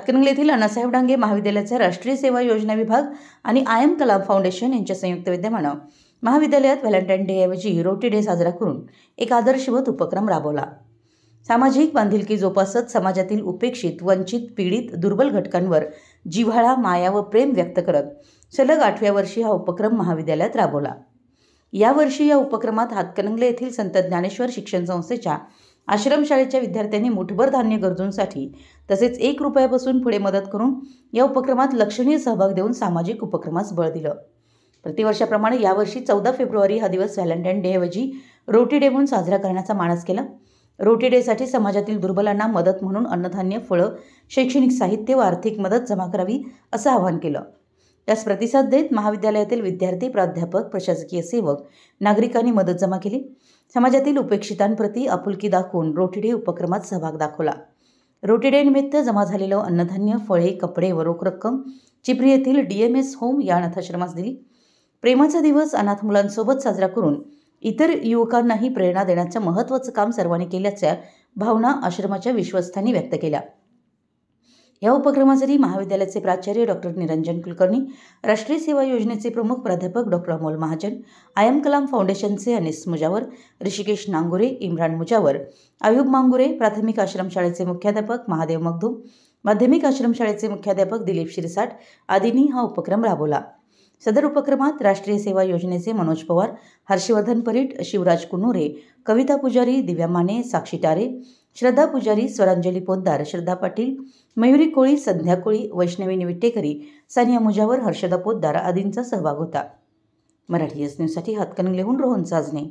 हातकणंगले येथील अण्णासाहेब डांगे महाविद्यालयाचा राष्ट्रीय सेवा योजना विभाग आणि आयएम कलाम फाउंडेशन यांच्या संयुक्त विद्यमाने महाविद्यालयात व्हॅलेंटाईन डे ऐवजी रोटी डे साजरा करून एक आदर्शवत उपक्रम राबवला। सामाजिक बांधिलकी जोपासत समाजातील उपेक्षित, वंचित, पीडित, दुर्बल घटकांवर जिव्हाळा, माया व प्रेम व्यक्त करत सलग 8व्या वर्षी हा उपक्रम महाविद्यालयात राबवला। यावर्षी या उपक्रमात हातकणंगले येथील संत ज्ञानेश्वर शिक्षण संस्थेच्या आश्रमशाळेच्या विद्यार्थ्यांनी मुठभर धान्य गरजूंसाठी तसेच 1 रुपयापासून पुढे मदत करून या उपक्रमात लक्षणीय सहभाग देऊन सामाजिक उपक्रमास बळ दिलं। प्रतिवर्षाप्रमाणे यावर्षी 14 फेब्रुवारी हा दिवस व्हॅलेंटाईन डे ऐवजी रोटी डे म्हणून साजरा करण्याचा मानस केला। रोटी डेसाठी समाजातील दुर्बलांना मदत म्हणून अन्नधान्य, फळं, शैक्षणिक साहित्य व आर्थिक मदत जमा करावी असं आवाहन केलं। त्यास प्रतिसाद देत महाविद्यालयातील विद्यार्थी, प्राध्यापक, प्रशासकीय सेवक, नागरिकांनी मदत जमा केली। समाजातील उपेक्षितांप्रती आपुलकी दाखवून रोटी डे उपक्रमात सहभाग दाखवला। रोटी डे निमित्त जमा झालेलं अन्नधान्य, फळे, कपडे व रोख रक्कम चिपरी येथील DMS होम या अनाथाश्रमास दिली। प्रेमाचा दिवस अनाथ मुलांसोबत साजरा करून इतर युवकांनाही प्रेरणा देण्याचं महत्त्वाचं काम सर्वांनी केल्याच्या भावना आश्रमाच्या विश्वस्तांनी व्यक्त केल्या। या उपक्रमासाठी महाविद्यालयाचे प्राचार्य डॉक्टर निरंजन कुलकर्णी, राष्ट्रीय सेवा योजनेचे प्रमुख प्राध्यापक डॉक्टर अमोल महाजन, आयएम कलाम फाउंडेशनचे अनिस मुजावर, ऋषिकेश नांगुरे, इम्रान मुजावर, अयूब मांगुरे, प्राथमिक आश्रमशाळेचे मुख्याध्यापक महादेव मगदूम, माध्यमिक आश्रमशाळेचे मुख्याध्यापक दिलीप शिरसाट आदींनी हा उपक्रम राबवला। सदर उपक्रमात राष्ट्रीय सेवा योजनेचे मनोज पवार, हर्षवर्धन परीट, शिवराज कुन्नूरे, कविता पुजारी, दिव्या माने, साक्षी टारे, श्रद्धा पुजारी, स्वरांजली पोद्दार, श्रद्धा पाटील, मयुरी कोळी, संध्या कोळी, वैष्णवी निविट्टेकरी, सानिया मुजावर, हर्षदा पोद्दार आदींचा सहभाग होता। मराठी न्यूजसाठी हातकणंगलेहून रोहन साजने।